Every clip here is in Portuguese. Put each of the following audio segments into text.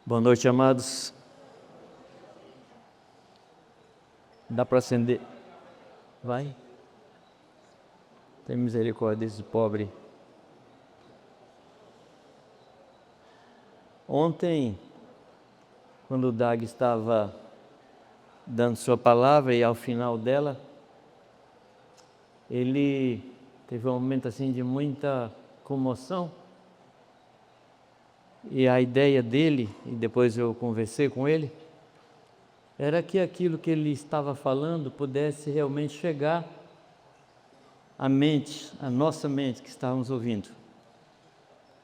Boa noite, amados. Dá para acender? Vai. Tem misericórdia desse pobre. Ontem, quando o Dag estava dando sua palavra e ao final dela, ele teve um momento assim de muita comoção. E a ideia dele, e depois eu conversei com ele, era que aquilo que ele estava falando pudesse realmente chegar à mente, à nossa mente que estávamos ouvindo.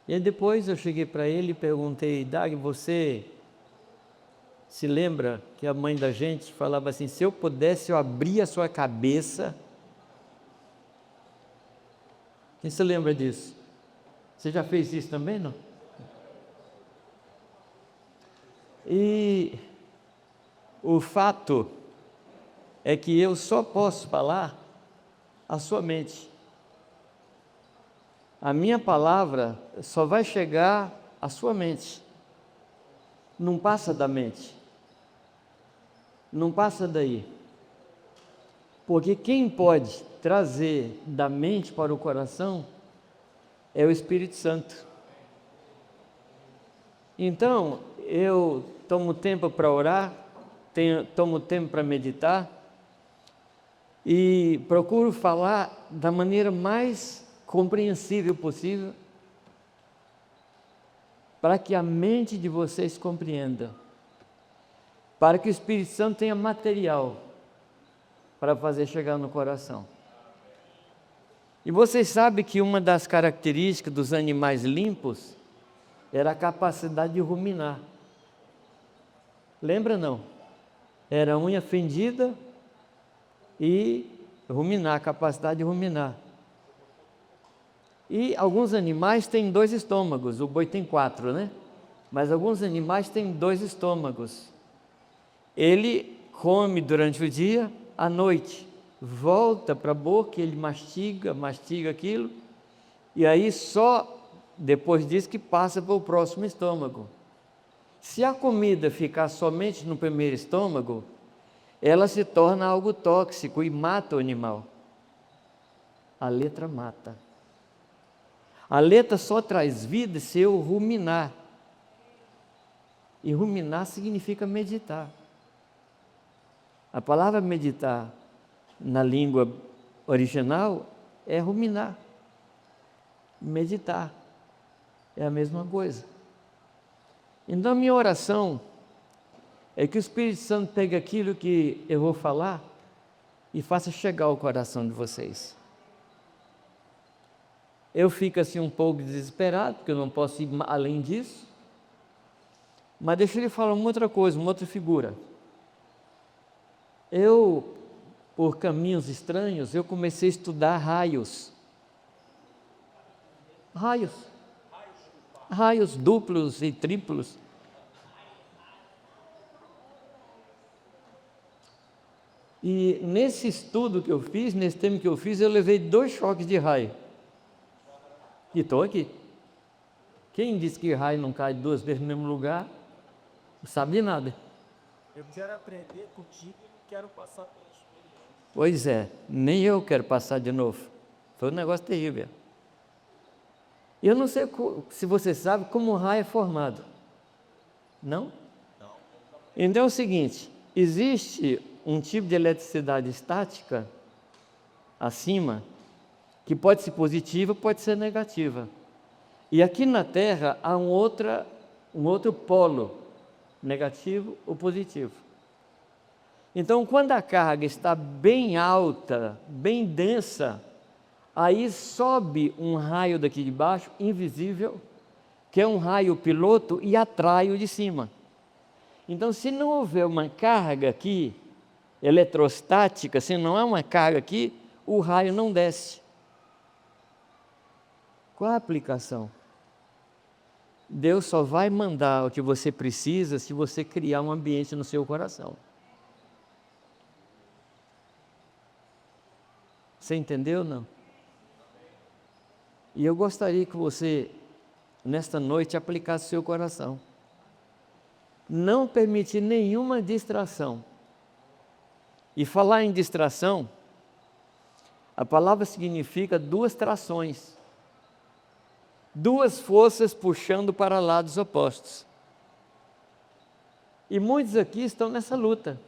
E aí depois eu cheguei para ele e perguntei: Dag, você se lembra que a mãe da gente falava assim, se eu pudesse eu abria a sua cabeça? Quem se lembra disso? Você já fez isso também, não? E o fato é que eu só posso falar a sua mente. A minha palavra só vai chegar à sua mente. Não passa da mente. Não passa daí. Porque quem pode trazer da mente para o coração é o Espírito Santo. Então, eu tomo tempo para orar, tomo tempo para meditar e procuro falar da maneira mais compreensível possível para que a mente de vocês compreenda, para que o Espírito Santo tenha material para fazer chegar no coração. E vocês sabem que uma das características dos animais limpos era a capacidade de ruminar. Lembra não? Era a unha fendida e ruminar, a capacidade de ruminar. E alguns animais têm 2 estômagos, o boi tem 4, né? Mas alguns animais têm 2 estômagos. Ele come durante o dia, à noite, volta para a boca, ele mastiga aquilo, e aí só depois disso que passa para o próximo estômago. Se a comida ficar somente no primeiro estômago, ela se torna algo tóxico e mata o animal. A letra mata. A letra só traz vida se eu ruminar. E ruminar significa meditar. A palavra meditar na língua original é ruminar. Meditar é a mesma coisa. Então, a minha oração é que o Espírito Santo pegue aquilo que eu vou falar e faça chegar ao coração de vocês. Eu fico assim um pouco desesperado, porque eu não posso ir além disso, mas deixa ele falar uma outra coisa, uma outra figura. Eu, por caminhos estranhos, eu comecei a estudar raios. Raios duplos e triplos. E nesse estudo que eu fiz, nesse tempo que eu fiz, eu levei 2 choques de raio. E estou aqui. Quem disse que raio não cai 2 vezes no mesmo lugar, não sabe de nada. Eu quero aprender contigo e quero passar pela experiência. Pois é, nem eu quero passar de novo. Foi um negócio terrível. E eu não sei se você sabe como o raio é formado. Não? Não. Então é o seguinte, existe um tipo de eletricidade estática acima, que pode ser positiva, pode ser negativa. E aqui na Terra há um outro polo, negativo ou positivo. Então, quando a carga está bem alta, bem densa, aí sobe um raio daqui de baixo, invisível, que é um raio piloto e atrai o de cima. Então, se não houver uma carga aqui, eletrostática, se não há uma carga aqui, o raio não desce. Qual a aplicação? Deus só vai mandar o que você precisa se você criar um ambiente no seu coração. Você entendeu ou não? E eu gostaria que você, nesta noite, aplicasse o seu coração. não permitir nenhuma distração. E falar em distração, a palavra significa duas trações, duas forças puxando para lados opostos. E muitos aqui estão nessa luta,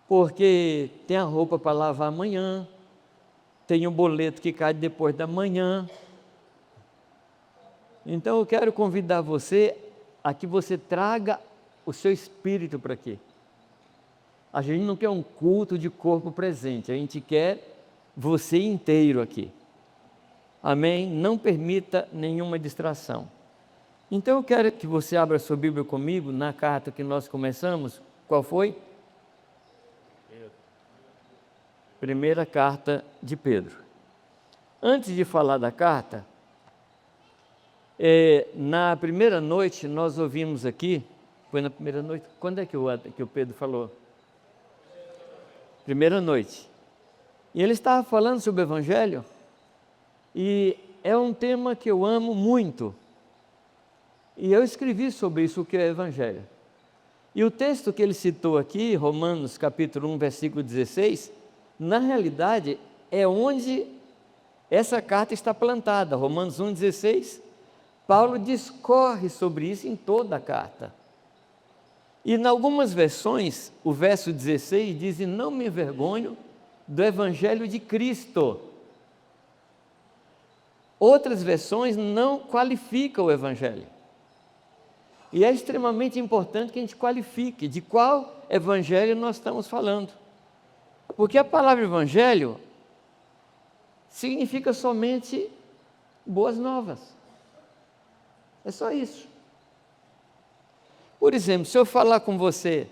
porque tem a roupa para lavar amanhã, tem um boleto que cai depois da manhã. Então eu quero convidar você a que você traga o seu espírito para aqui. A gente não quer um culto de corpo presente, a gente quer você inteiro aqui. Amém? Não permita nenhuma distração. Então eu quero que você abra sua Bíblia comigo na carta que nós começamos. Qual foi? Primeira carta de Pedro. Antes de falar da carta, na primeira noite nós ouvimos aqui, foi na primeira noite, quando é que o Pedro falou? Primeira noite. E ele estava falando sobre o Evangelho, e é um tema que eu amo muito. E eu escrevi sobre isso, o que é o Evangelho. E o texto que ele citou aqui, Romanos capítulo 1, versículo 16, na realidade é onde essa carta está plantada. Romanos 1, 16, Paulo discorre sobre isso em toda a carta. E em algumas versões, o verso 16 diz: "E não me envergonho do Evangelho de Cristo." Outras versões não qualificam o Evangelho. E é extremamente importante que a gente qualifique de qual Evangelho nós estamos falando. Porque a palavra Evangelho significa somente boas novas. É só isso. Por exemplo, se eu falar com você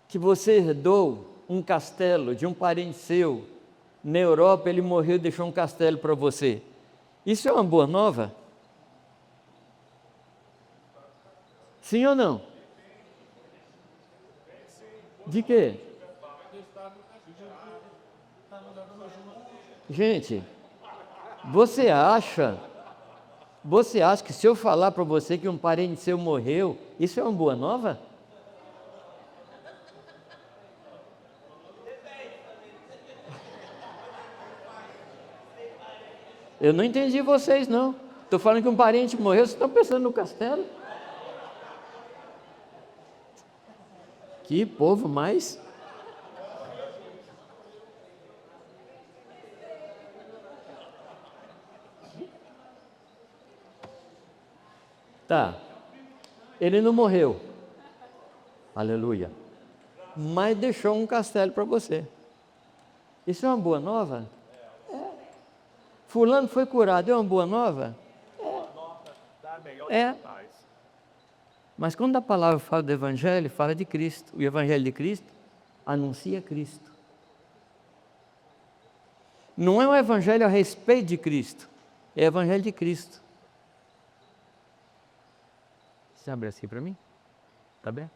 que você herdou um castelo de um parente seu, na Europa ele morreu e deixou um castelo para você, isso é uma boa nova? Sim ou não? De quê? Gente, você acha que se eu falar para você que um parente seu morreu, isso é uma boa nova? Eu não entendi vocês, não. Estou falando que um parente morreu, vocês estão pensando no castelo? Que povo mais... Tá, ele não morreu, aleluia, mas deixou um castelo para você. Isso é uma boa nova? É. Fulano foi curado, é uma boa nova? É. Mas quando a palavra fala do Evangelho, fala de Cristo. O Evangelho de Cristo anuncia Cristo. Não é um Evangelho a respeito de Cristo, é o Evangelho de Cristo. Você abre assim para mim? Está bem?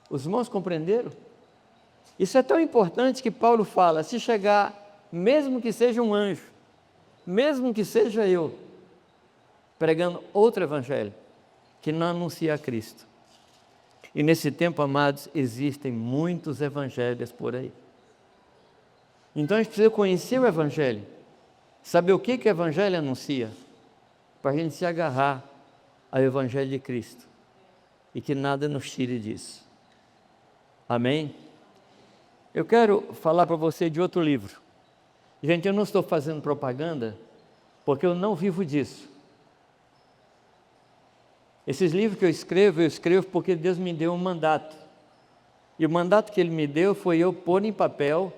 Os irmãos compreenderam? Isso é tão importante que Paulo fala: se chegar, mesmo que seja um anjo, mesmo que seja eu, pregando outro evangelho, que não anuncia a Cristo. E nesse tempo, amados, existem muitos evangelhos por aí. Então a gente precisa conhecer o evangelho, saber o que o evangelho anuncia, para a gente se agarrar ao Evangelho de Cristo, e que nada nos tire disso. Amém? Eu quero falar para você de outro livro. Gente, eu não estou fazendo propaganda, porque eu não vivo disso. Esses livros que eu escrevo porque Deus me deu um mandato. E o mandato que Ele me deu foi eu pôr em papel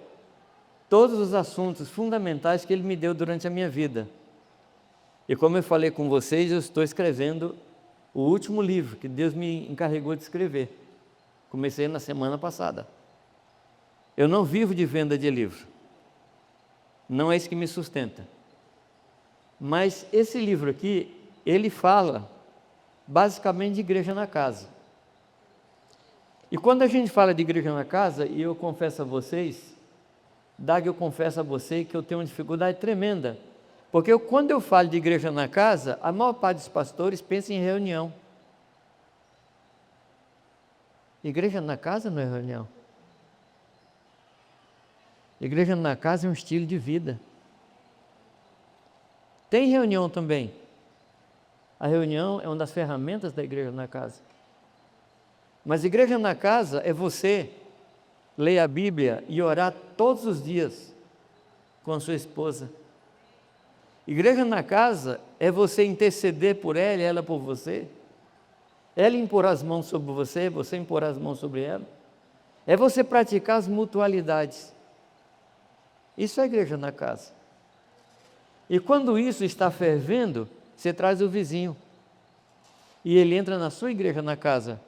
todos os assuntos fundamentais que Ele me deu durante a minha vida. E como eu falei com vocês, eu estou escrevendo o último livro que Deus me encarregou de escrever. Comecei na semana passada. Eu não vivo de venda de livro. Não é isso que me sustenta. Mas esse livro aqui, ele fala basicamente de igreja na casa. E quando a gente fala de igreja na casa, e eu confesso a vocês, Dag, eu confesso a você que eu tenho uma dificuldade tremenda. Porque quando eu falo de igreja na casa, a maior parte dos pastores pensa em reunião. Igreja na casa não é reunião. Igreja na casa é um estilo de vida. Tem reunião também. A reunião é uma das ferramentas da igreja na casa. Mas igreja na casa é você ler a Bíblia e orar todos os dias com a sua esposa. Igreja na casa é você interceder por ela e ela por você. Ela impor as mãos sobre você, você impor as mãos sobre ela. É você praticar as mutualidades. Isso é igreja na casa. E quando isso está fervendo, você traz o vizinho. E ele entra na sua igreja na casa,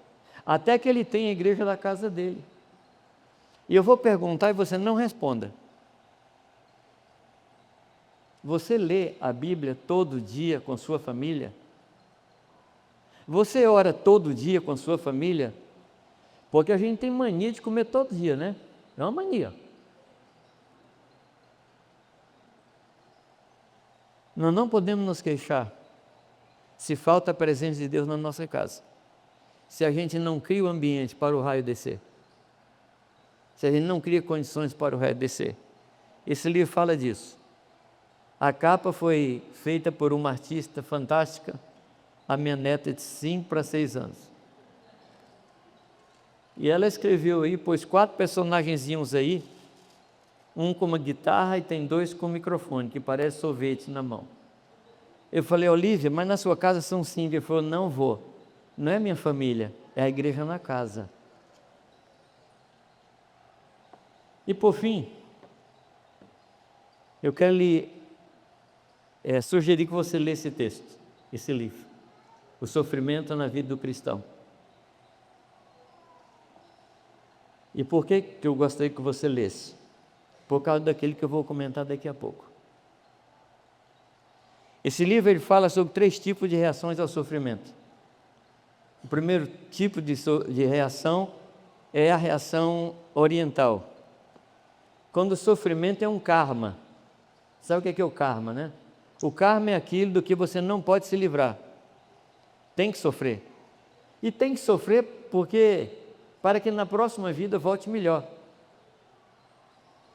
até que ele tenha a igreja da casa dele. E eu vou perguntar e você não responda. Você lê a Bíblia todo dia com sua família? Você ora todo dia com sua família? Porque a gente tem mania de comer todo dia, né? É uma mania. Nós não podemos nos queixar se falta a presença de Deus na nossa casa, se a gente não cria o ambiente para o raio descer, se a gente não cria condições para o raio descer. Esse livro fala disso. A capa foi feita por uma artista fantástica, a minha neta de 5 para 6 anos. E ela escreveu aí, pôs 4 personagenzinhos aí, um com uma guitarra e tem 2 com microfone, que parece sorvete na mão. Eu falei, Olívia, mas na sua casa são 5. Ele falou, não vou, não é minha família, é a igreja na casa. E por fim, eu quero lhe sugerir que você lê esse texto, esse livro, O Sofrimento na Vida do Cristão. E por que eu gostaria que você lesse? Por causa daquele que eu vou comentar daqui a pouco. Esse livro ele fala sobre 3 tipos de reações ao sofrimento. O primeiro tipo de reação é a reação oriental. Quando o sofrimento é um karma. Sabe o que é o karma, né? O karma é aquilo do que você não pode se livrar. Tem que sofrer. E tem que sofrer para que na próxima vida volte melhor.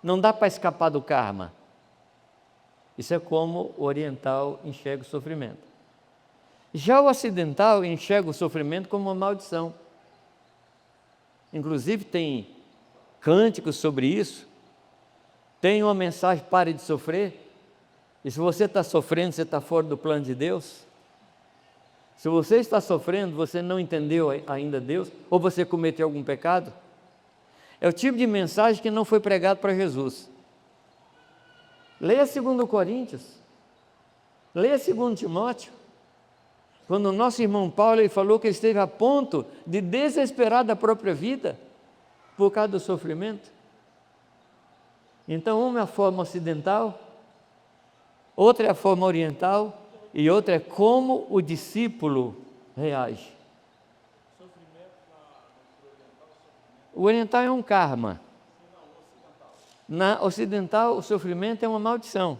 Não dá para escapar do karma. Isso é como o oriental enxerga o sofrimento. Já o ocidental enxerga o sofrimento como uma maldição. Inclusive tem cânticos sobre isso. Tem uma mensagem, pare de sofrer. E se você está sofrendo, você está fora do plano de Deus. Se você está sofrendo, você não entendeu ainda Deus, ou você cometeu algum pecado. É o tipo de mensagem que não foi pregado para Jesus. Leia 2 Coríntios, leia 2 Timóteo. Quando o nosso irmão Paulo ele falou que ele esteve a ponto de desesperar da própria vida por causa do sofrimento. Então, uma é a forma ocidental, outra é a forma oriental e outra é como o discípulo reage. O oriental é um karma. Na ocidental, o sofrimento é uma maldição.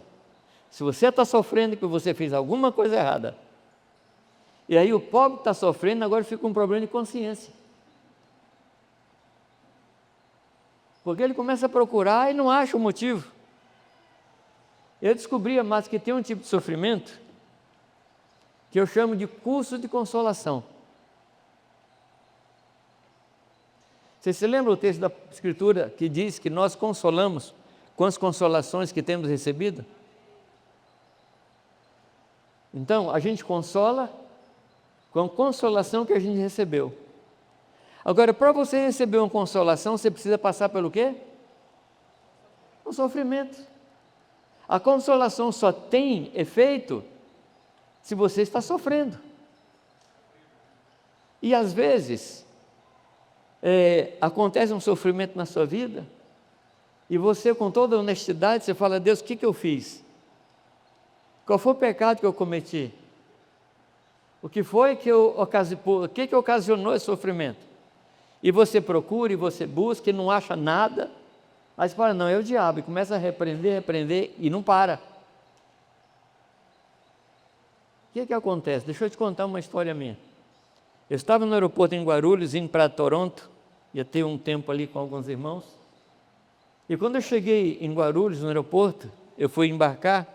Se você está sofrendo porque você fez alguma coisa errada, e aí o pobre está sofrendo, agora fica um problema de consciência. Porque ele começa a procurar e não acha o motivo. Eu descobri, amados, que tem um tipo de sofrimento que eu chamo de curso de consolação. Você se lembra o texto da Escritura que diz que nós consolamos com as consolações que temos recebido? Então, a gente consola com a consolação que a gente recebeu. Agora, para você receber uma consolação, você precisa passar pelo quê? O sofrimento. A consolação só tem efeito se você está sofrendo. E às vezes, acontece um sofrimento na sua vida, e você com toda honestidade, você fala, Deus, o que eu fiz? Qual foi o pecado que eu cometi? O que foi que ocasionou esse sofrimento? E você procura, e você busca, e não acha nada, aí você fala, não, é o diabo, e começa a repreender, e não para. O que acontece? Deixa eu te contar uma história minha. Eu estava no aeroporto em Guarulhos, indo para Toronto, ia ter um tempo ali com alguns irmãos. E quando eu cheguei em Guarulhos, no aeroporto, eu fui embarcar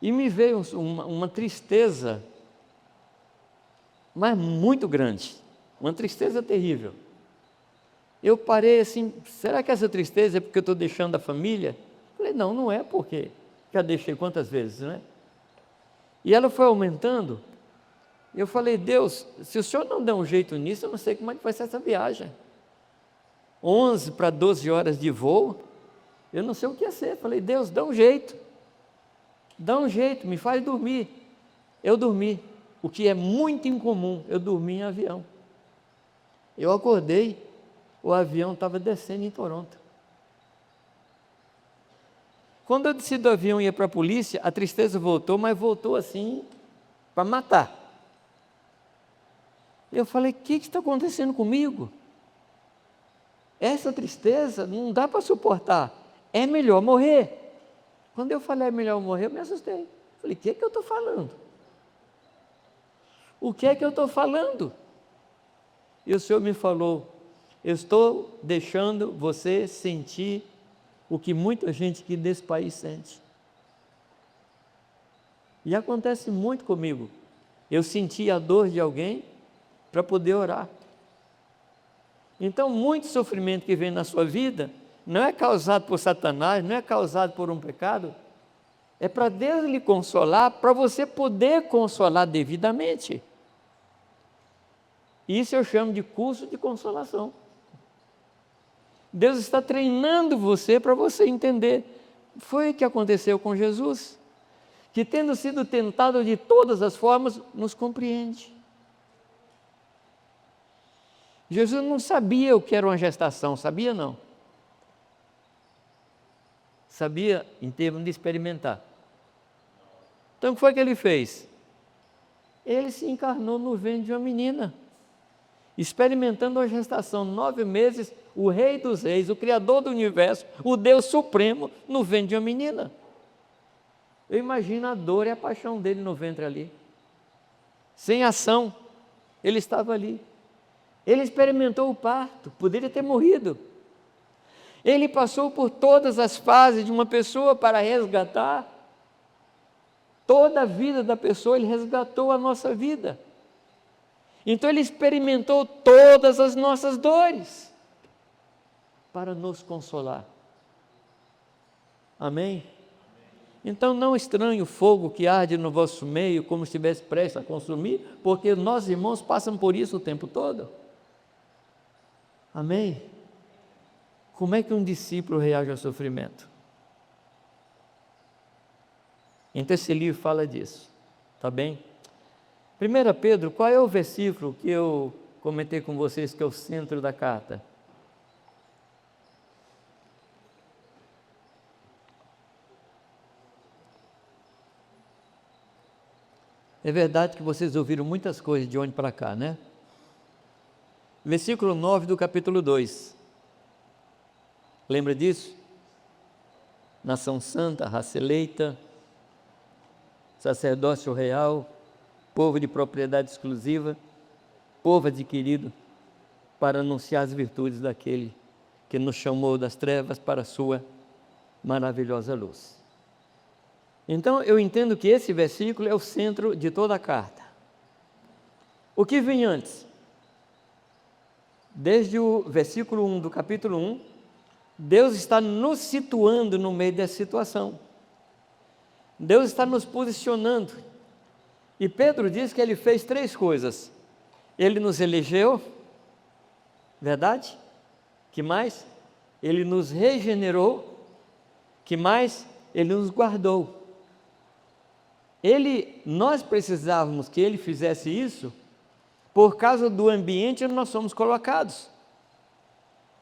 e me veio uma tristeza, mas muito grande, uma tristeza terrível. Eu parei assim, será que essa tristeza é porque eu estou deixando a família? Falei, não, não é porque, já deixei quantas vezes, né? E ela foi aumentando. Eu falei, Deus, se o Senhor não der um jeito nisso, eu não sei como é que vai ser essa viagem. 11 para 12 horas de voo, eu não sei o que ia ser. Falei, Deus, dá um jeito, me faz dormir. Eu dormi, o que é muito incomum, eu dormi em avião. Eu acordei, o avião estava descendo em Toronto. Quando eu desci do avião e ia para a polícia, a tristeza voltou, mas voltou assim, para matar. Eu falei, o que está acontecendo comigo? Essa tristeza não dá para suportar, é melhor morrer. Quando eu falei é melhor morrer, eu me assustei. Falei, o que é que eu estou falando? O que é que eu estou falando? E o Senhor me falou, eu estou deixando você sentir o que muita gente aqui desse país sente. E acontece muito comigo. Eu senti a dor de alguém para poder orar. Então, muito sofrimento que vem na sua vida não é causado por Satanás, não é causado por um pecado, é para Deus lhe consolar, para você poder consolar devidamente. Isso eu chamo de curso de consolação. Deus está treinando você para você entender. Foi o que aconteceu com Jesus, que tendo sido tentado de todas as formas, nos compreende. Jesus não sabia o que era uma gestação, sabia não? Sabia em termos de experimentar. Então o que foi que ele fez? Ele se encarnou no ventre de uma menina, experimentando a gestação, 9 meses, o Rei dos Reis, o Criador do Universo, o Deus Supremo, no ventre de uma menina. Eu imagino a dor e a paixão dele no ventre ali, sem ação, ele estava ali. Ele experimentou o parto, poderia ter morrido. Ele passou por todas as fases de uma pessoa para resgatar toda a vida da pessoa, ele resgatou a nossa vida. Então ele experimentou todas as nossas dores para nos consolar. Amém? Então não estranhe o fogo que arde no vosso meio como se estivesse prestes a consumir, porque nós irmãos passam por isso o tempo todo. Amém? Como é que um discípulo reage ao sofrimento? Então esse livro fala disso, tá bem? 1 Pedro, qual é o versículo que eu comentei com vocês que é o centro da carta? É verdade que vocês ouviram muitas coisas de onde para cá, né? Versículo 9 do capítulo 2. Lembra disso? Nação santa, raça eleita, sacerdócio real, povo de propriedade exclusiva, povo adquirido para anunciar as virtudes daquele que nos chamou das trevas para a sua maravilhosa luz. Então eu entendo que esse versículo é o centro de toda a carta. O que vem antes? Desde o versículo 1 do capítulo 1, Deus está nos situando no meio dessa situação. Deus está nos posicionando. E Pedro diz que ele fez 3 coisas. Ele nos elegeu, verdade? Que mais? Ele nos regenerou. Que mais? Ele nos guardou. Nós precisávamos que ele fizesse isso por causa do ambiente onde nós somos colocados.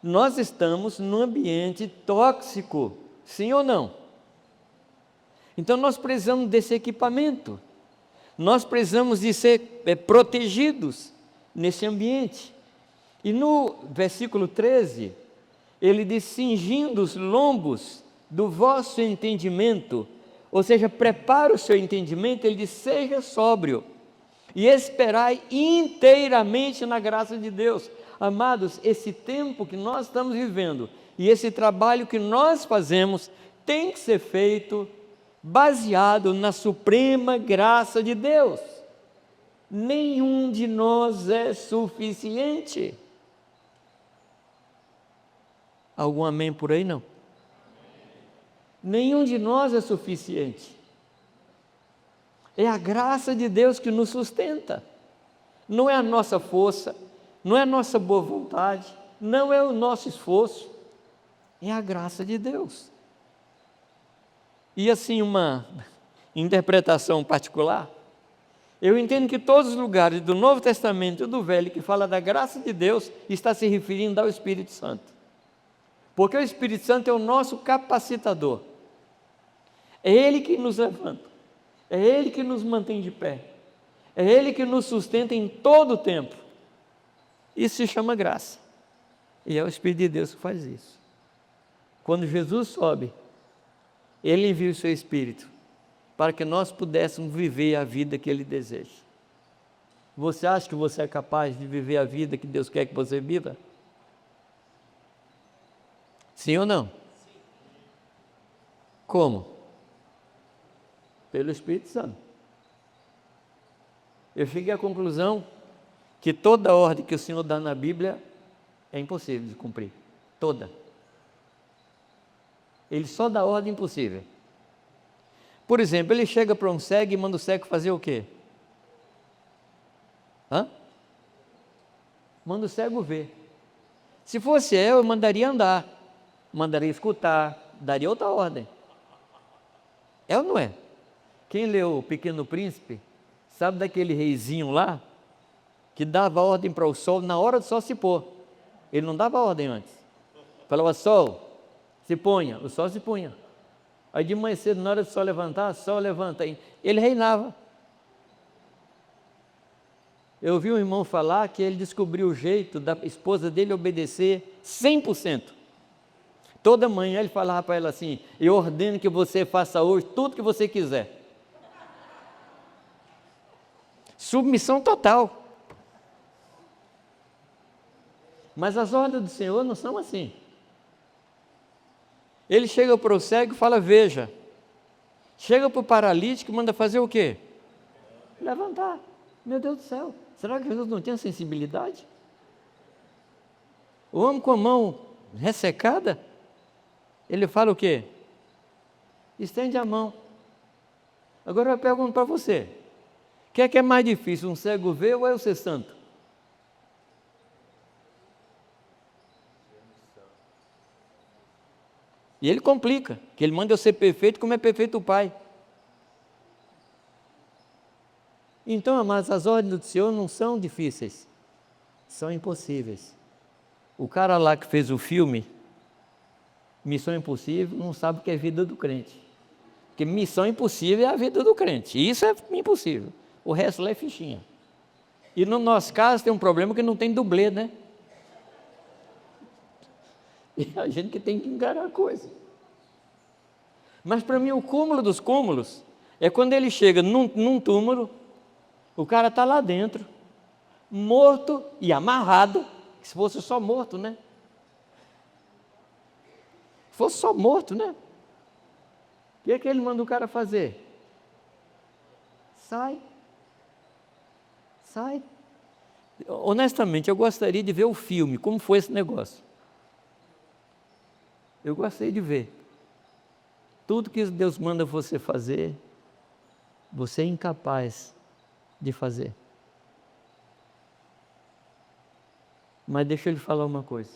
Nós estamos num ambiente tóxico, sim ou não? Então nós precisamos desse equipamento, nós precisamos de ser protegidos nesse ambiente. E no versículo 13, ele diz, cingindo os lombos do vosso entendimento, ou seja, prepara o seu entendimento, ele diz, seja sóbrio. e esperai inteiramente na graça de Deus. Amados, esse tempo que nós estamos vivendo e esse trabalho que nós fazemos tem que ser feito baseado na suprema graça de Deus. Nenhum de nós é suficiente. Algum amém por aí? Não. Nenhum de nós é suficiente. É a graça de Deus que nos sustenta. Não é a nossa força, não é a nossa boa vontade, não é o nosso esforço, é a graça de Deus. E assim, uma interpretação particular, eu entendo que todos os lugares do Novo Testamento e do Velho que fala da graça de Deus está se referindo ao Espírito Santo. Porque o Espírito Santo é o nosso capacitador. É Ele que nos levanta, é Ele que nos mantém de pé, é Ele que nos sustenta em todo o tempo. Isso se chama graça, e é o Espírito de Deus que faz isso. Quando Jesus sobe, Ele envia o seu Espírito para que nós pudéssemos viver a vida que Ele deseja. Você acha que você é capaz de viver a vida que Deus quer que você viva? Sim ou não? Sim. Como? Pelo Espírito Santo. Eu cheguei à conclusão que toda ordem que o Senhor dá na Bíblia é impossível de cumprir. Toda. Ele só dá ordem impossível. Por exemplo, ele chega para um cego e manda o cego fazer o quê? Manda o cego ver. Se fosse eu mandaria andar, mandaria escutar, daria outra ordem. É ou não é? Quem leu O Pequeno Príncipe, sabe daquele reizinho lá, que dava ordem para o sol na hora do sol se pôr. Ele não dava ordem antes. Falava, sol, se ponha, o sol se punha. Aí de manhã cedo, na hora do sol levantar, o sol levanta. Ele reinava. Eu ouvi um irmão falar que ele descobriu o jeito da esposa dele obedecer 100%. Toda manhã ele falava para ela assim, eu ordeno que você faça hoje tudo que você quiser. Submissão total. Mas as ordens do Senhor não são assim. Ele chega para o cego e fala, veja. Chega para o paralítico e manda fazer o quê? Levantar. Meu Deus do céu, será que Jesus não tinha sensibilidade? O homem com a mão ressecada, ele fala o quê? Estende a mão. Agora eu pergunto para você, o que é mais difícil, um cego ver ou eu ser santo? E ele complica, que ele manda eu ser perfeito como é perfeito o Pai. Então, amados, as ordens do Senhor não são difíceis, são impossíveis. O cara lá que fez o filme, Missão Impossível, não sabe o que é vida do crente. Porque missão impossível é a vida do crente, e isso é impossível. O resto lá é fichinha. E no nosso caso tem um problema que não tem dublê, né? E a gente que tem que encarar a coisa. Mas para mim o cúmulo dos cúmulos é quando ele chega num túmulo, o cara está lá dentro, morto e amarrado, se fosse só morto, né? Se fosse só morto, né? O que é que ele manda o cara fazer? Sai. Honestamente, eu gostaria de ver o filme, como foi esse negócio. Eu gostaria de ver. Tudo que Deus manda você fazer, você é incapaz de fazer. Mas deixa eu lhe falar uma coisa.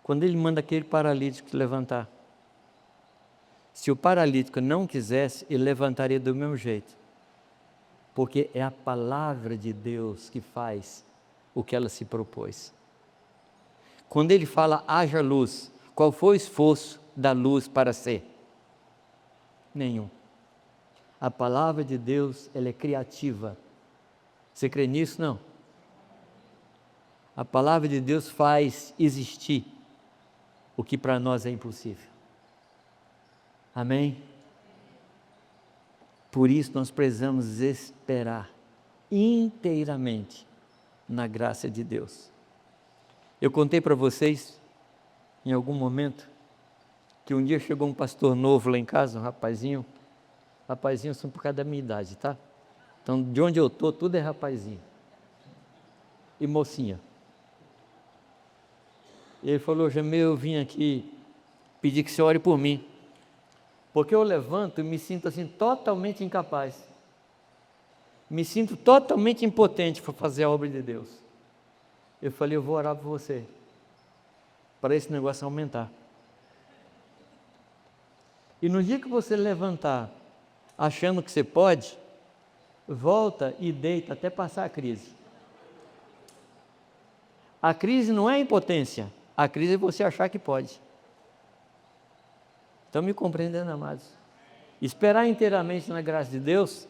Quando ele manda aquele paralítico se levantar, se o paralítico não quisesse, ele levantaria do mesmo jeito. Porque é a palavra de Deus que faz o que ela se propôs. Quando ele fala, haja luz, qual foi o esforço da luz para ser? Nenhum. A palavra de Deus, ela é criativa. Você crê nisso? Não. A palavra de Deus faz existir o que para nós é impossível. Amém? Por isso nós precisamos esperar inteiramente na graça de Deus. Eu contei para vocês, em algum momento, que um dia chegou um pastor novo lá em casa, um rapazinho são por causa da minha idade, tá? Então, de onde eu estou, tudo é rapazinho e mocinha. Ele falou: Jamil, eu vim aqui pedir que você ore por mim, porque eu levanto e me sinto assim totalmente incapaz, me sinto totalmente impotente para fazer a obra de Deus. Eu falei: eu vou orar por você, para esse negócio aumentar. E no dia que você levantar, achando que você pode, volta e deita até passar a crise. A crise não é impotência, a crise é você achar que pode. Estão me compreendendo, amados? Esperar inteiramente na graça de Deus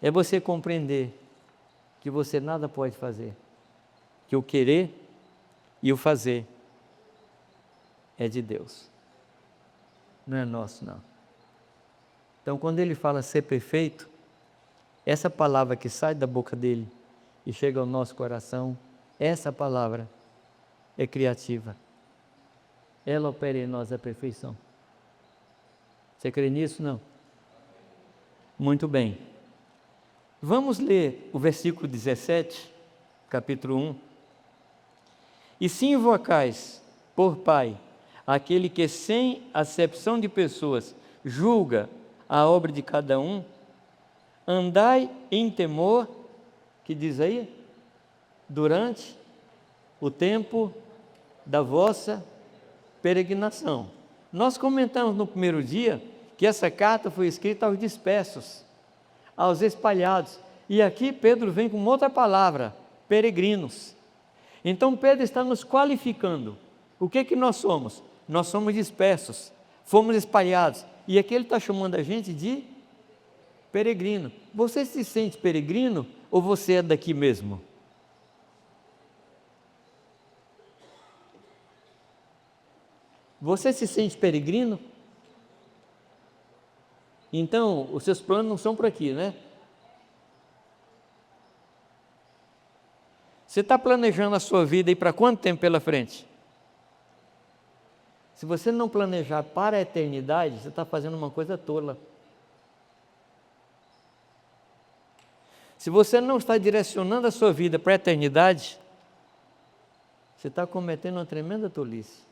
é você compreender que você nada pode fazer, que o querer e o fazer é de Deus, não é nosso, não. Então, quando ele fala ser perfeito, essa palavra que sai da boca dele e chega ao nosso coração, essa palavra é criativa. Ela opera em nós a perfeição. Você crê nisso? Não? Muito bem. Vamos ler o versículo 17, capítulo 1. E se invocais por Pai aquele que sem acepção de pessoas julga a obra de cada um, andai em temor, que diz aí? Durante o tempo da vossa peregrinação. Nós comentamos no primeiro dia que essa carta foi escrita aos dispersos, aos espalhados. E aqui Pedro vem com outra palavra, peregrinos. Então Pedro está nos qualificando. O que nós somos? Nós somos dispersos, fomos espalhados. E aqui ele está chamando a gente de peregrino. Você se sente peregrino ou você é daqui mesmo? Você se sente peregrino? Então, os seus planos não são por aqui, né? Você está planejando a sua vida e para quanto tempo pela frente? Se você não planejar para a eternidade, você está fazendo uma coisa tola. Se você não está direcionando a sua vida para a eternidade, você está cometendo uma tremenda tolice.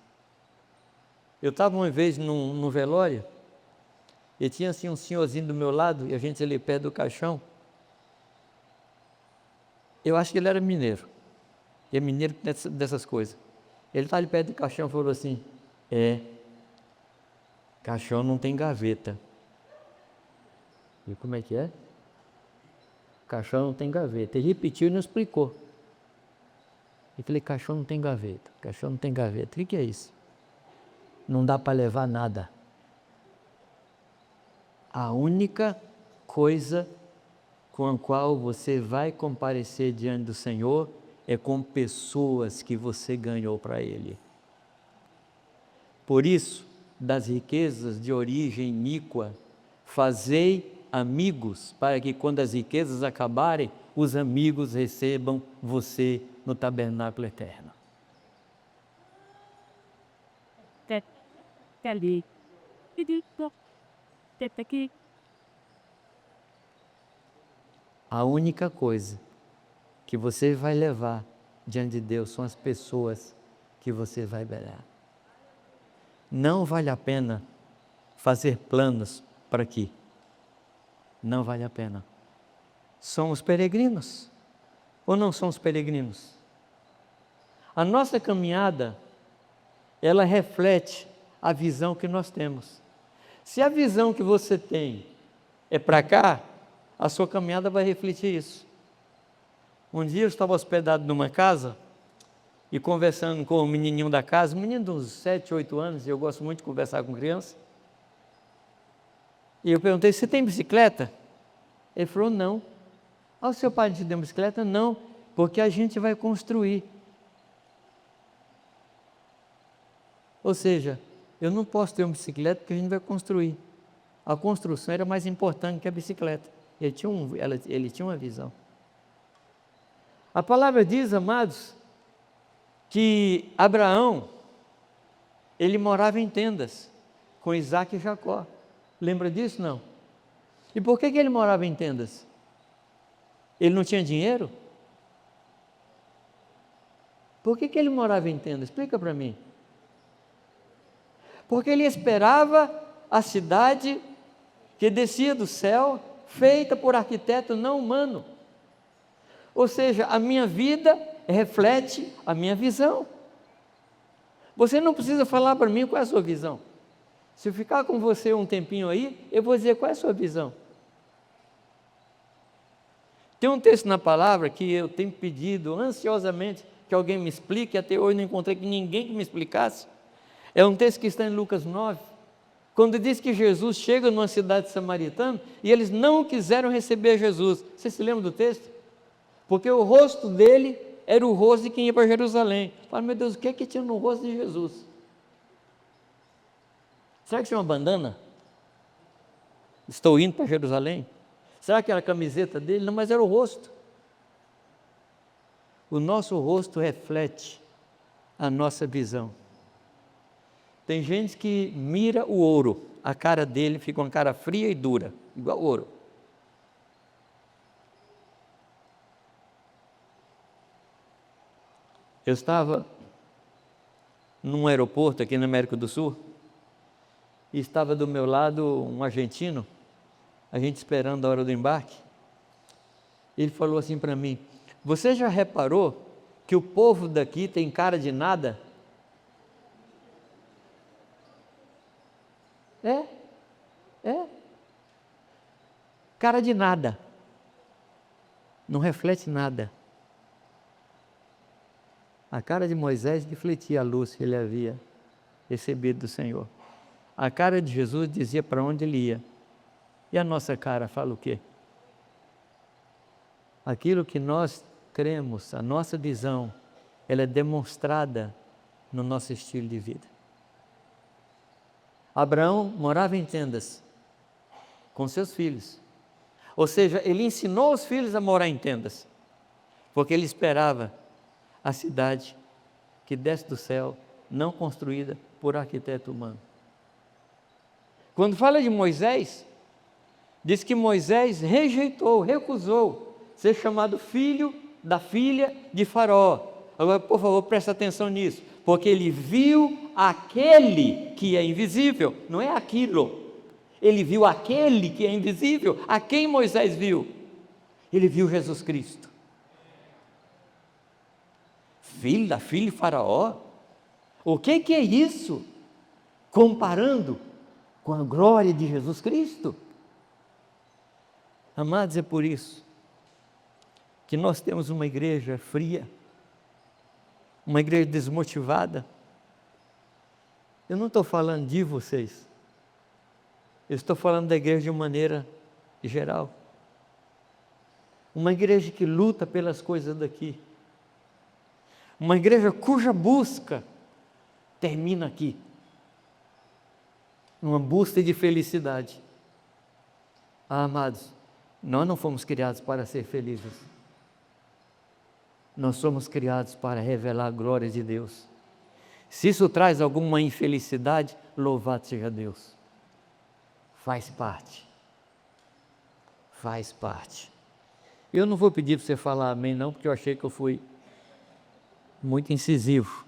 Eu estava uma vez num velório, e tinha assim um senhorzinho do meu lado, e a gente ali perto do caixão. Eu acho que ele era mineiro, e é mineiro dessas coisas. Ele estava ali perto do caixão e falou assim: caixão não tem gaveta. E como é que é? Caixão não tem gaveta. Ele repetiu e não explicou. Eu falei: caixão não tem gaveta, caixão não tem gaveta. O que é isso? Não dá para levar nada. A única coisa com a qual você vai comparecer diante do Senhor é com pessoas que você ganhou para Ele. Por isso, das riquezas de origem iníqua, fazei amigos, para que quando as riquezas acabarem, os amigos recebam você no tabernáculo eterno. A única coisa que você vai levar diante de Deus são as pessoas que você vai velar. Não vale a pena fazer planos para aqui. Não vale a pena. Somos peregrinos ou não somos peregrinos? A nossa caminhada, ela reflete a visão que nós temos. Se a visão que você tem é para cá, a sua caminhada vai refletir isso. Um dia eu estava hospedado numa casa e conversando com o menininho da casa, um menino de uns 7, 8 anos, e eu gosto muito de conversar com criança. E eu perguntei: você tem bicicleta? Ele falou: não. O seu pai te deu bicicleta? Não, porque a gente vai construir. Ou seja, eu não posso ter uma bicicleta porque a gente vai construir. A construção era mais importante que a bicicleta. Ele tinha uma visão. A palavra diz, amados, que Abraão, ele morava em tendas com Isaac e Jacó. Lembra disso? Não. E por que ele morava em tendas? Ele não tinha dinheiro? Por que ele morava em tendas? Explica para mim. Porque ele esperava a cidade que descia do céu, feita por arquiteto não humano. Ou seja, a minha vida reflete a minha visão. Você não precisa falar para mim qual é a sua visão. Se eu ficar com você um tempinho aí, eu vou dizer qual é a sua visão. Tem um texto na palavra que eu tenho pedido ansiosamente que alguém me explique, até hoje não encontrei ninguém que me explicasse. É um texto que está em Lucas 9, quando diz que Jesus chega numa cidade samaritana e eles não quiseram receber Jesus. Você se lembra do texto? Porque o rosto dele era o rosto de quem ia para Jerusalém. Fala, meu Deus, o que é que tinha no rosto de Jesus? Será que tinha uma bandana? Estou indo para Jerusalém? Será que era a camiseta dele? Não, mas era o rosto. O nosso rosto reflete a nossa visão. Tem gente que mira o ouro, a cara dele fica uma cara fria e dura, igual ouro. Eu estava num aeroporto aqui na América do Sul, e estava do meu lado um argentino, a gente esperando a hora do embarque. Ele falou assim para mim: você já reparou que o povo daqui tem cara de nada? Cara de nada, não reflete nada. A cara de Moisés refletia a luz que ele havia recebido do Senhor. A cara de Jesus dizia para onde ele ia. E a nossa cara fala o quê? Aquilo que nós cremos, a nossa visão, ela é demonstrada no nosso estilo de vida. Abraão morava em tendas com seus filhos. Ou seja, ele ensinou os filhos a morar em tendas, porque ele esperava a cidade que desce do céu, não construída por arquiteto humano. Quando fala de Moisés, diz que Moisés rejeitou, recusou ser chamado filho da filha de Faraó. Agora, por favor, presta atenção nisso, porque ele viu aquele que é invisível, não é aquilo. Ele viu aquele que é invisível. A quem Moisés viu? Ele viu Jesus Cristo. Filho da filha de Faraó? O que é isso? Comparando com a glória de Jesus Cristo? Amados, é por isso que nós temos uma igreja fria, uma igreja desmotivada. Eu não estou falando de vocês, eu estou falando da igreja de uma maneira geral. Uma igreja que luta pelas coisas daqui. Uma igreja cuja busca termina aqui. Uma busca de felicidade. Amados, nós não fomos criados para ser felizes. Nós somos criados para revelar a glória de Deus. Se isso traz alguma infelicidade, louvado seja Deus. Faz parte. Faz parte. Eu não vou pedir para você falar amém não, porque eu achei que eu fui muito incisivo.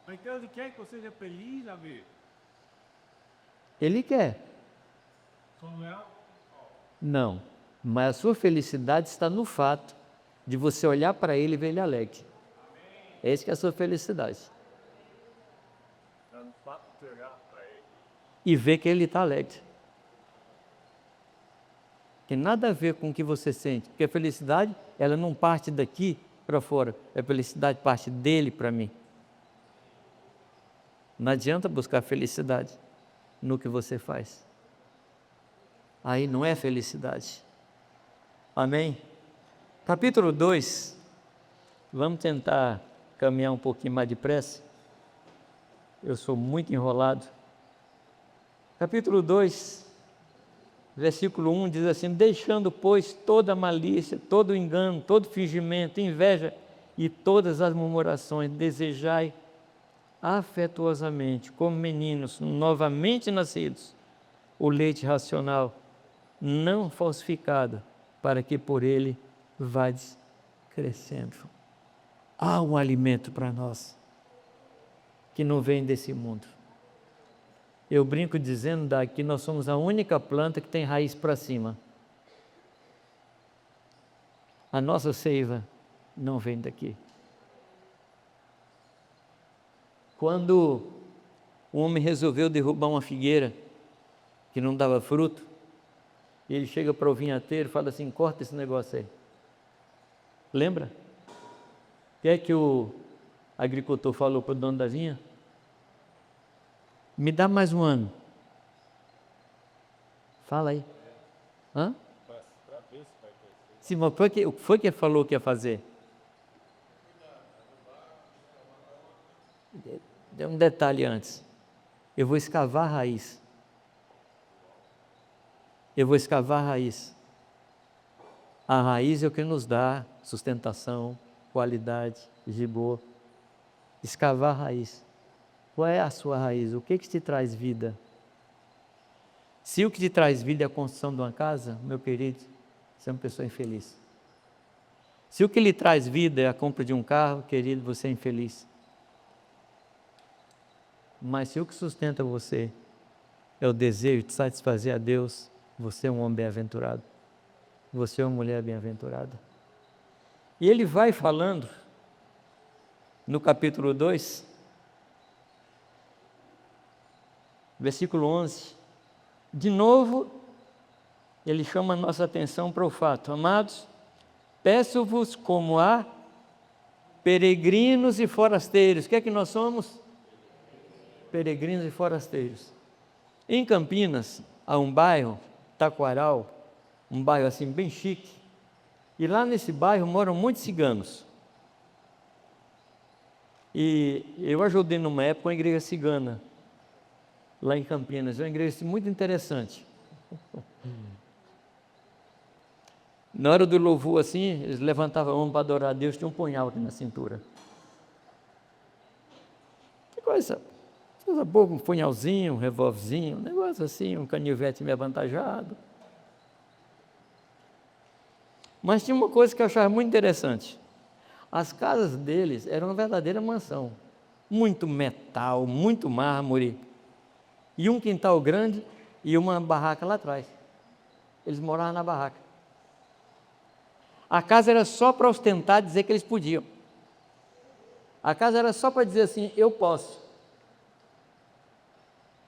Então ele quer que você seja feliz, Davi? Ele quer. Só não é? Não, mas a sua felicidade está no fato de você olhar para ele e ver ele alegre. É isso que é a sua felicidade. Está no fato de olhar para ele. E ver que ele está alegre. Tem nada a ver com o que você sente, porque a felicidade, ela não parte daqui para fora, a felicidade parte dele para mim. Não adianta buscar felicidade no que você faz. Aí não é felicidade. Amém? Capítulo 2, vamos tentar caminhar um pouquinho mais depressa. Eu sou muito enrolado. Capítulo 2, Versículo 1 diz assim: deixando, pois, toda malícia, todo engano, todo fingimento, inveja e todas as murmurações, desejai afetuosamente, como meninos novamente nascidos, o leite racional, não falsificado, para que por ele vades crescendo. Há um alimento para nós, que não vem desse mundo. Eu brinco dizendo que nós somos a única planta que tem raiz para cima. A nossa seiva não vem daqui. Quando o homem resolveu derrubar uma figueira que não dava fruto, ele chega para o vinhateiro e fala assim: corta esse negócio aí. Lembra? O que é que o agricultor falou para o dono da vinha? Me dá mais um ano. Fala aí. Hã? Sim, mas o que foi que ele falou que ia fazer? Deu um detalhe antes. Eu vou escavar a raiz. Eu vou escavar a raiz. A raiz é o que nos dá sustentação, qualidade, vigor. Escavar a raiz. Qual é a sua raiz? O que te traz vida? Se o que te traz vida é a construção de uma casa, meu querido, você é uma pessoa infeliz. Se o que lhe traz vida é a compra de um carro, querido, você é infeliz. Mas se o que sustenta você é o desejo de satisfazer a Deus, você é um homem bem-aventurado. Você é uma mulher bem-aventurada. E ele vai falando, no capítulo 2, versículo 11, de novo, ele chama a nossa atenção para o fato: amados, peço-vos como a peregrinos e forasteiros. O que é que nós somos? Peregrinos e forasteiros. Em Campinas, há um bairro, Taquaral, um bairro assim bem chique, e lá nesse bairro moram muitos ciganos. E eu ajudei numa época uma igreja cigana, lá em Campinas, uma igreja muito interessante. Na hora do louvor assim, eles levantavam a mão para adorar a Deus, tinha um punhal aqui na cintura. Que coisa boa, um punhalzinho, um revolvezinho, um negócio assim, um canivete meio avantajado. Mas tinha uma coisa que eu achava muito interessante. As casas deles eram uma verdadeira mansão. Muito metal, muito mármore. E um quintal grande e uma barraca lá atrás. Eles moravam na barraca. A casa era só para ostentar, dizer que eles podiam. A casa era só para dizer assim: eu posso.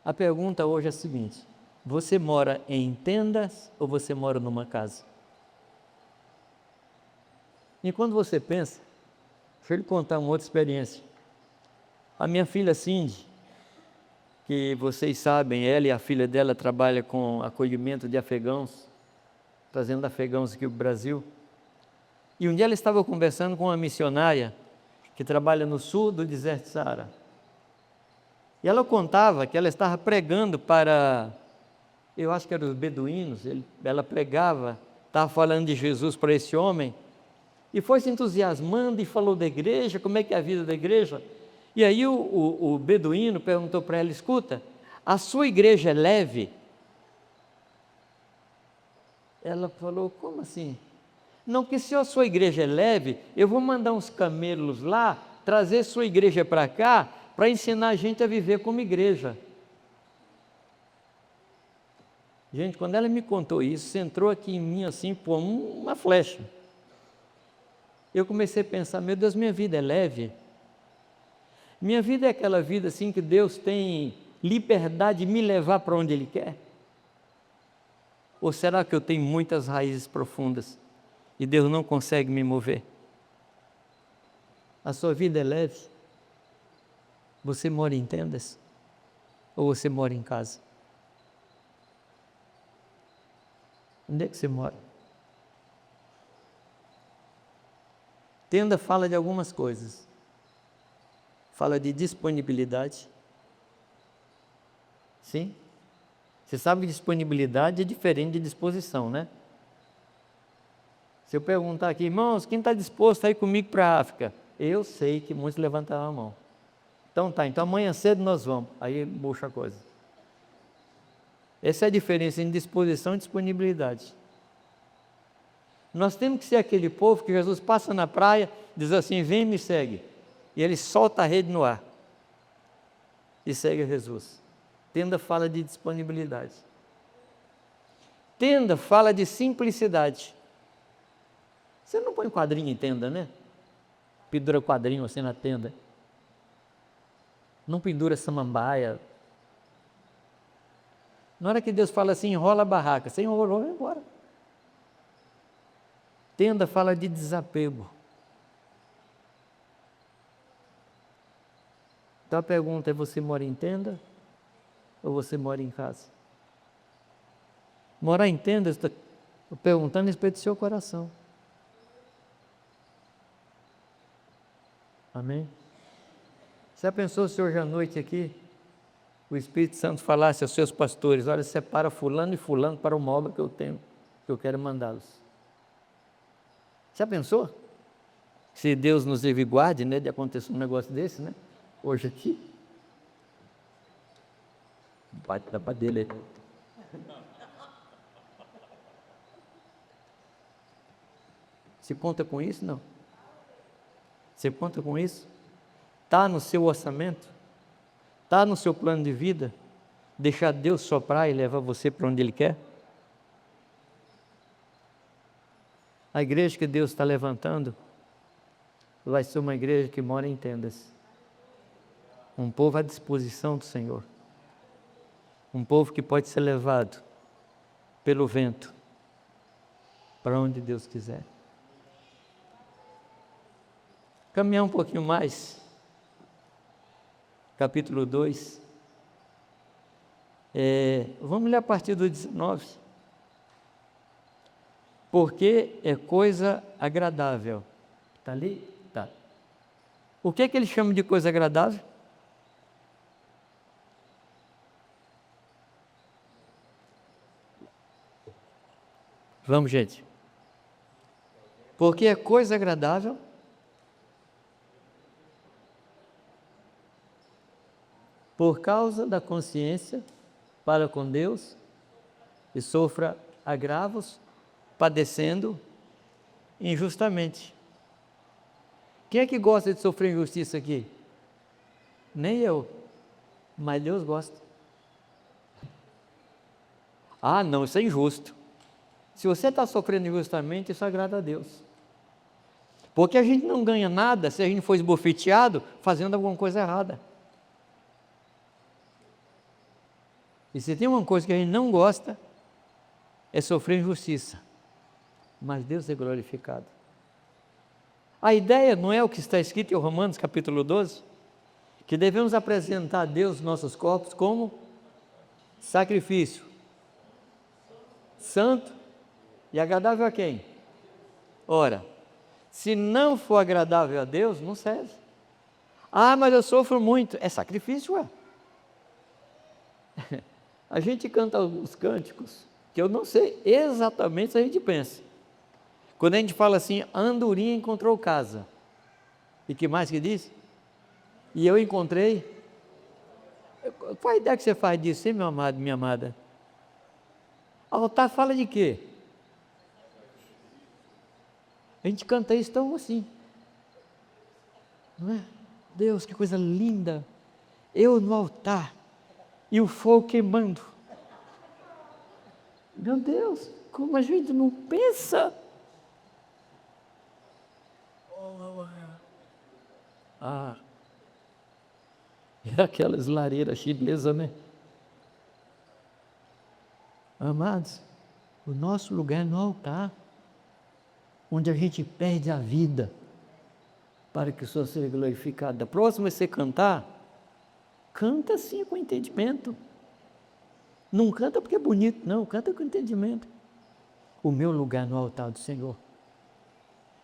A pergunta hoje é a seguinte: você mora em tendas ou você mora numa casa? E quando você pensa, deixa eu lhe contar uma outra experiência. A minha filha Cindy, que vocês sabem, ela e a filha dela trabalham com acolhimento de afegãos, trazendo afegãos aqui para o Brasil. E um dia ela estava conversando com uma missionária que trabalha no sul do deserto de Saara. E ela contava que ela estava pregando para, eu acho que eram os beduínos, ela pregava, estava falando de Jesus para esse homem, e foi se entusiasmando e falou da igreja, como é que é a vida da igreja. E aí o beduíno perguntou para ela: escuta, a sua igreja é leve? Ela falou: como assim? Não, que se a sua igreja é leve, eu vou mandar uns camelos lá, trazer sua igreja para cá, para ensinar a gente a viver como igreja. Gente, quando ela me contou isso, entrou aqui em mim assim, pô, uma flecha. Eu comecei a pensar: meu Deus, minha vida é leve? Minha vida é aquela vida assim que Deus tem liberdade de me levar para onde Ele quer? Ou será que eu tenho muitas raízes profundas e Deus não consegue me mover? A sua vida é leve? Você mora em tendas? Ou você mora em casa? Onde é que você mora? Tenda fala de algumas coisas. Fala de disponibilidade. Sim? Você sabe que disponibilidade é diferente de disposição, né? Se eu perguntar aqui, irmãos, quem está disposto a ir comigo para a África? Eu sei que muitos levantaram a mão. Então tá, então amanhã cedo nós vamos. Aí murcha a coisa. Essa é a diferença entre disposição e disponibilidade. Nós temos que ser aquele povo que Jesus passa na praia, diz assim, vem e me segue. E ele solta a rede no ar. E segue a Jesus. Tenda fala de disponibilidade. Tenda fala de simplicidade. Você não põe quadrinho em tenda, né? Pendura quadrinho assim na tenda. Não pendura samambaia. Na hora que Deus fala assim, enrola a barraca. Você enrolou, vai embora. Tenda fala de desapego. Então a pergunta é, você mora em tenda ou você mora em casa? Morar em tenda, estou perguntando a respeito do seu coração. Amém? Você já pensou se hoje à noite aqui o Espírito Santo falasse aos seus pastores, olha, separa fulano e fulano para uma obra que eu tenho, que eu quero mandá-los. Já pensou? Se Deus nos livre e guarde, né, de acontecer um negócio desse, né? Hoje aqui. Bate da dele aí. Você conta com isso? Não. Você conta com isso? Está no seu orçamento? Está no seu plano de vida? Deixar Deus soprar e levar você para onde Ele quer? A igreja que Deus está levantando vai ser uma igreja que mora em tendas. Um povo à disposição do Senhor. Um povo que pode ser levado pelo vento para onde Deus quiser. Caminhar um pouquinho mais. Capítulo 2. Vamos ler a partir do 19. Porque é coisa agradável. Está ali? Tá. O que ele chama de coisa agradável? Vamos, gente. Porque é coisa agradável por causa da consciência para com Deus e sofra agravos, padecendo injustamente. Quem é que gosta de sofrer injustiça aqui? Nem eu, mas Deus gosta. Ah, não, isso é injusto. Se você está sofrendo injustamente, isso agrada a Deus. Porque a gente não ganha nada se a gente for esbofeteado fazendo alguma coisa errada. E se tem uma coisa que a gente não gosta, é sofrer injustiça. Mas Deus é glorificado. A ideia não é o que está escrito em Romanos capítulo 12? Que devemos apresentar a Deus nossos corpos como sacrifício santo e agradável a quem? Ora, se não for agradável a Deus, não serve. Ah, mas eu sofro muito. É sacrifício, ué. A gente canta os cânticos, que eu não sei exatamente se a gente pensa. Quando a gente fala assim, a andorinha encontrou casa. E que mais que diz? E eu encontrei. Qual a ideia que você faz disso, hein, meu amado, minha amada? Altar fala de quê? A gente canta isso tão assim. Não é? Deus, que coisa linda. Eu no altar e o fogo queimando. Meu Deus, como a gente não pensa. Ah, é aquelas lareiras chinesas, né? Amados, o nosso lugar é no altar, onde a gente perde a vida para que o Senhor seja glorificado. Da próxima você cantar, canta assim com entendimento. Não canta porque é bonito, não, canta com entendimento. O meu lugar no altar do Senhor.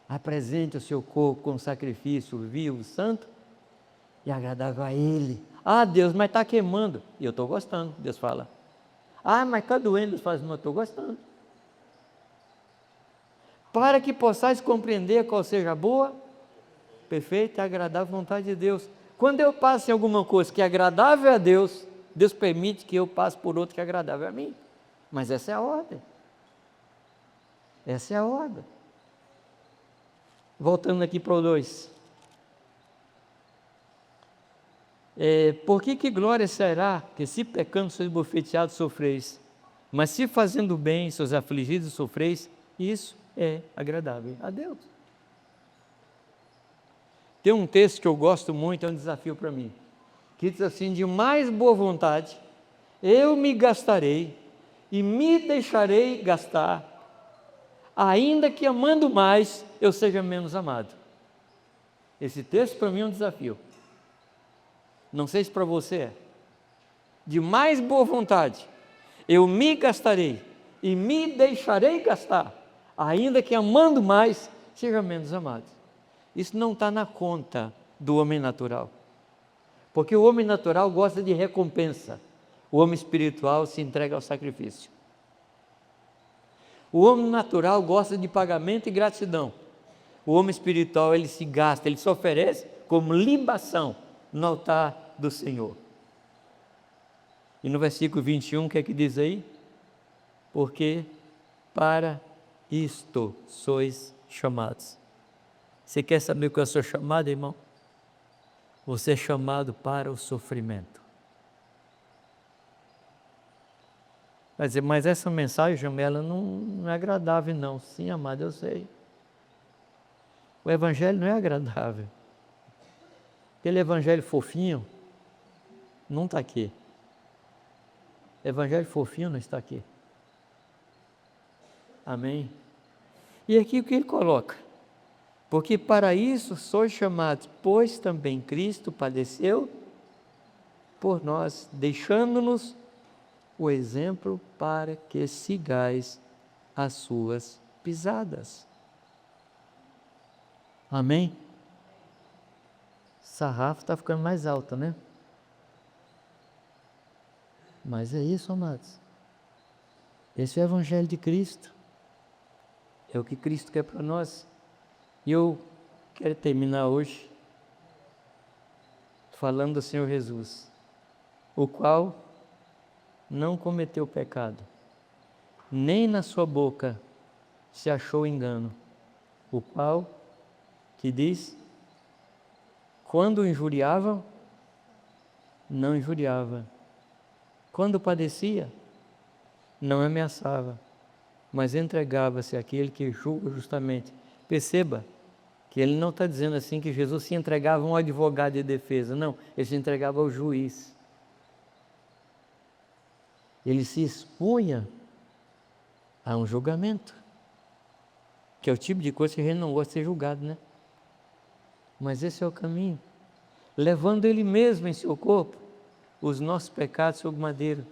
Apresente o seu corpo com sacrifício vivo, santo e agradável a Ele. Ah, Deus, mas está queimando. E eu estou gostando, Deus fala. Ah, mas está doendo. Deus fala assim, não estou gostando. Para que possais compreender qual seja a boa, perfeita e agradável vontade de Deus. Quando eu passo em alguma coisa que é agradável a Deus, Deus permite que eu passe por outro que é agradável a mim. Mas essa é a ordem. Essa é a ordem. Voltando aqui para o 2. Por que glória será que se pecando sois bofeteados sofreis? Mas se fazendo bem sois afligidos sofreis, isso é agradável a Deus. Tem um texto que eu gosto muito, é um desafio para mim, que diz assim, de mais boa vontade, eu me gastarei e me deixarei gastar, ainda que amando mais, eu seja menos amado. Esse texto para mim é um desafio. Não sei se para você é. De mais boa vontade, eu me gastarei e me deixarei gastar, ainda que amando mais, seja menos amado. Isso não está na conta do homem natural, porque o homem natural gosta de recompensa, o homem espiritual se entrega ao sacrifício. O homem natural gosta de pagamento e gratidão, o homem espiritual ele se gasta, ele se oferece como libação no altar do Senhor. E no versículo 21, o que é que diz aí? Porque para isto sois chamados. Você quer saber qual é o seu chamado, irmão? Você é chamado para o sofrimento. Vai dizer, mas essa mensagem, ela não é agradável não. Sim, amado, eu sei. O evangelho não é agradável. Aquele evangelho fofinho não está aqui. Evangelho fofinho não está aqui. Amém? E aqui o que ele coloca? Porque para isso sois chamados, pois também Cristo padeceu por nós, deixando-nos o exemplo para que sigais as suas pisadas. Amém? Sarrafo está ficando mais alto, né? Mas é isso, amados. Esse é o Evangelho de Cristo. É o que Cristo quer para nós. E eu quero terminar hoje falando do Senhor Jesus, o qual não cometeu pecado, nem na sua boca se achou engano, o qual, que diz, quando injuriavam, não injuriava, quando padecia, não ameaçava, mas entregava-se àquele que julga justamente. Perceba que ele não está dizendo assim que Jesus se entregava a um advogado de defesa, não, ele se entregava ao juiz. Ele se expunha a um julgamento, que é o tipo de coisa que a gente não gosta de ser julgado, né? Mas esse é o caminho, levando ele mesmo em seu corpo os nossos pecados sobre madeiro,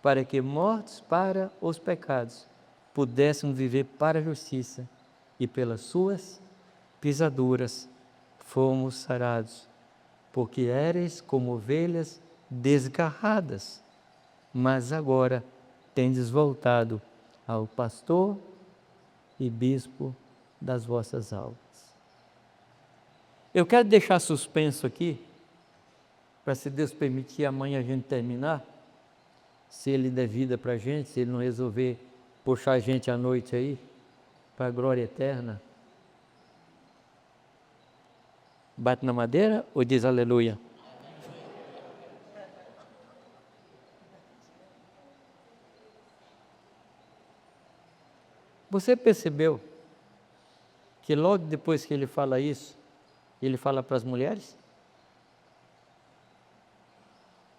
para que mortos para os pecados pudéssemos viver para a justiça, e pelas suas pisaduras fomos sarados, porque éreis como ovelhas desgarradas, mas agora tendes voltado ao pastor e bispo das vossas almas. Eu quero deixar suspenso aqui, para se Deus permitir amanhã a gente terminar, se Ele der vida para a gente, se Ele não resolver puxar a gente à noite aí, para a glória eterna. Bate na madeira ou diz aleluia? Você percebeu que logo depois que ele fala isso, ele fala para as mulheres?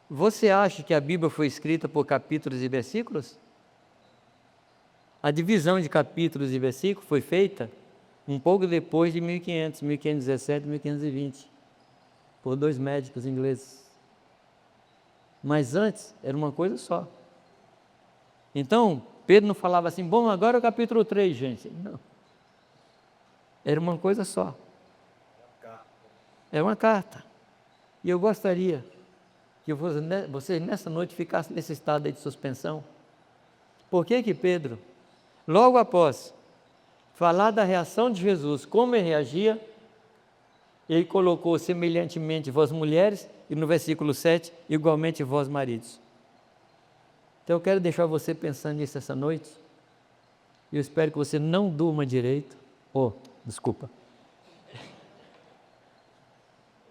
Você acha que a Bíblia foi escrita por capítulos e versículos? A divisão de capítulos e versículos foi feita um pouco depois de 1500, 1517, 1520, por 2 médicos ingleses. Mas antes era uma coisa só. Então, Pedro não falava assim, bom, agora é o capítulo 3, gente. Não. Era uma coisa só. É uma carta. E eu gostaria que vocês nessa noite ficassem nesse estado aí de suspensão, Por que que Pedro, logo após falar da reação de Jesus, como ele reagia, ele colocou semelhantemente vós mulheres, e no versículo 7, igualmente vós maridos. Então eu quero deixar você pensando nisso essa noite, e eu espero que você não durma direito, desculpa.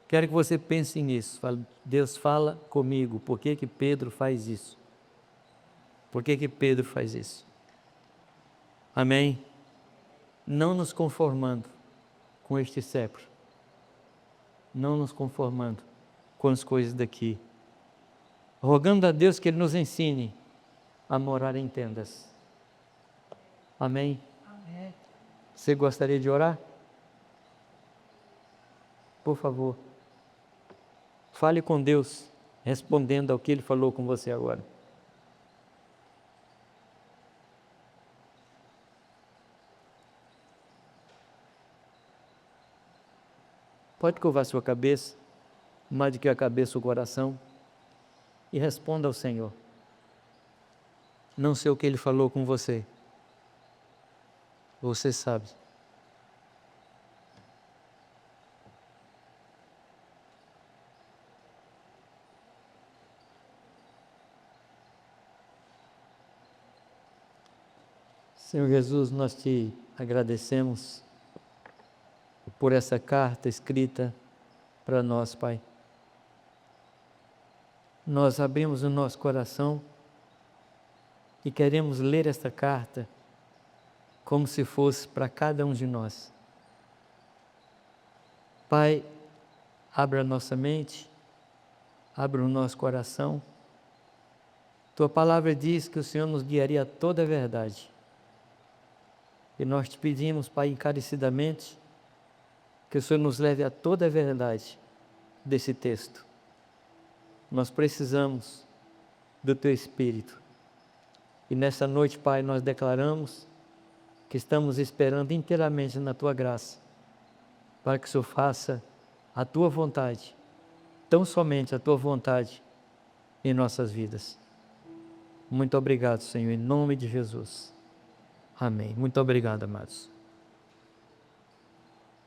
Quero que você pense nisso, Deus fala comigo, por que que Pedro faz isso? Por que que Pedro faz isso? Amém? Não nos conformando com este século, não nos conformando com as coisas daqui, rogando a Deus que Ele nos ensine a morar em tendas. Amém? Amém. Você gostaria de orar? Por favor, fale com Deus, respondendo ao que Ele falou com você agora. Pode curvar sua cabeça, mais do que a cabeça, o coração, e responda ao Senhor. Não sei o que Ele falou com você. Você sabe. Senhor Jesus, nós te agradecemos por essa carta escrita para nós, Pai. Nós abrimos o nosso coração e queremos ler esta carta como se fosse para cada um de nós. Pai, abra a nossa mente, abra o nosso coração. Tua palavra diz que o Senhor nos guiaria a toda a verdade. E nós te pedimos, Pai, encarecidamente, que o Senhor nos leve a toda a verdade desse texto. Nós precisamos do Teu Espírito. E nessa noite, Pai, nós declaramos que estamos esperando inteiramente na Tua graça, para que o Senhor faça a Tua vontade, tão somente a Tua vontade em nossas vidas. Muito obrigado, Senhor, em nome de Jesus. Amém. Muito obrigado, amados.